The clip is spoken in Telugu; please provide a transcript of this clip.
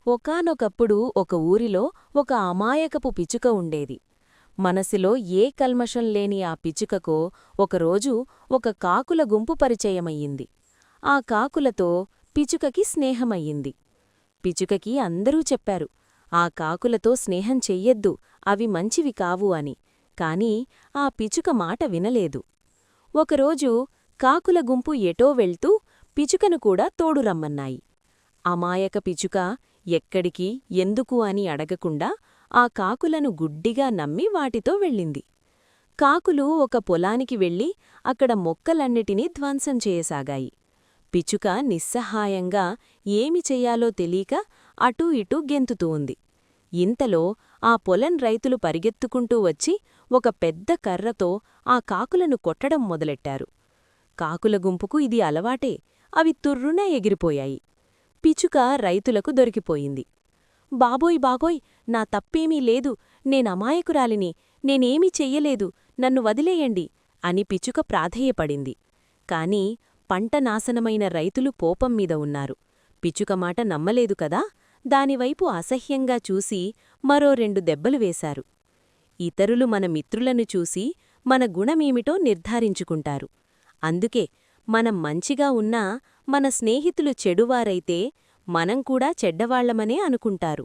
ఒకానొకప్పుడు ఒక ఊరిలో ఒక అమాయకపు పిచుక ఉండేది. మనసులో ఏ కల్మషం లేని ఆ పిచుకకో ఒకరోజు ఒక కాకుల గుంపు పరిచయమయ్యింది. ఆ కాకులతో పిచుకకి స్నేహమయ్యింది. పిచుకకి అందరూ చెప్పారు, ఆ కాకులతో స్నేహం చెయ్యొద్దు, అవి మంచివి కావు అని. కాని ఆ పిచుక మాట వినలేదు. ఒకరోజు కాకుల గుంపు ఎటో వెళ్తూ పిచుకను కూడా తోడు రమ్మన్నాయి. అమాయక పిచుక ఎక్కడికి ఎందుకు అని అడగకుండా ఆ కాకులను గుడ్డిగా నమ్మి వాటితో వెళ్ళింది. కాకులు ఒక పొలానికి వెళ్ళి అక్కడ మొక్కలన్నిటినీ ధ్వంసం చేయసాగాయి. పిచుక నిస్సహాయంగా ఏమి చెయ్యాలో తెలీక అటూ ఇటూ గెంతుతూ ఉంది. ఇంతలో ఆ పొలం రైతులు పరిగెత్తుకుంటూ వచ్చి ఒక పెద్ద కర్రతో ఆ కాకులను కొట్టడం మొదలెట్టారు. కాకుల గుంపుకు ఇది అలవాటే, అవి తుర్రున ఎగిరిపోయాయి. పిచుక రైతులకు దొరికిపోయింది. బాబోయ్ బాబోయ్, నా తప్పేమీ లేదు, నేనమాయకురాలిని, నేనేమీ చెయ్యలేదు, నన్ను వదిలేయండి అని పిచుక ప్రాధేయపడింది. కాని పంట నాశనమైన రైతులు కోపంమీద ఉన్నారు. పిచుక మాట నమ్మలేదు కదా, దానివైపు అసహ్యంగా చూసి మరో 2 దెబ్బలు వేశారు. ఇతరులు మన మిత్రులను చూసి మన గుణమేమిటో నిర్ధారించుకుంటారు. అందుకే మనం మంచిగా ఉన్నా మన స్నేహితులు చెడువారైతే మనం కూడా చెడ్డవాళ్లమనే అనుకుంటారు.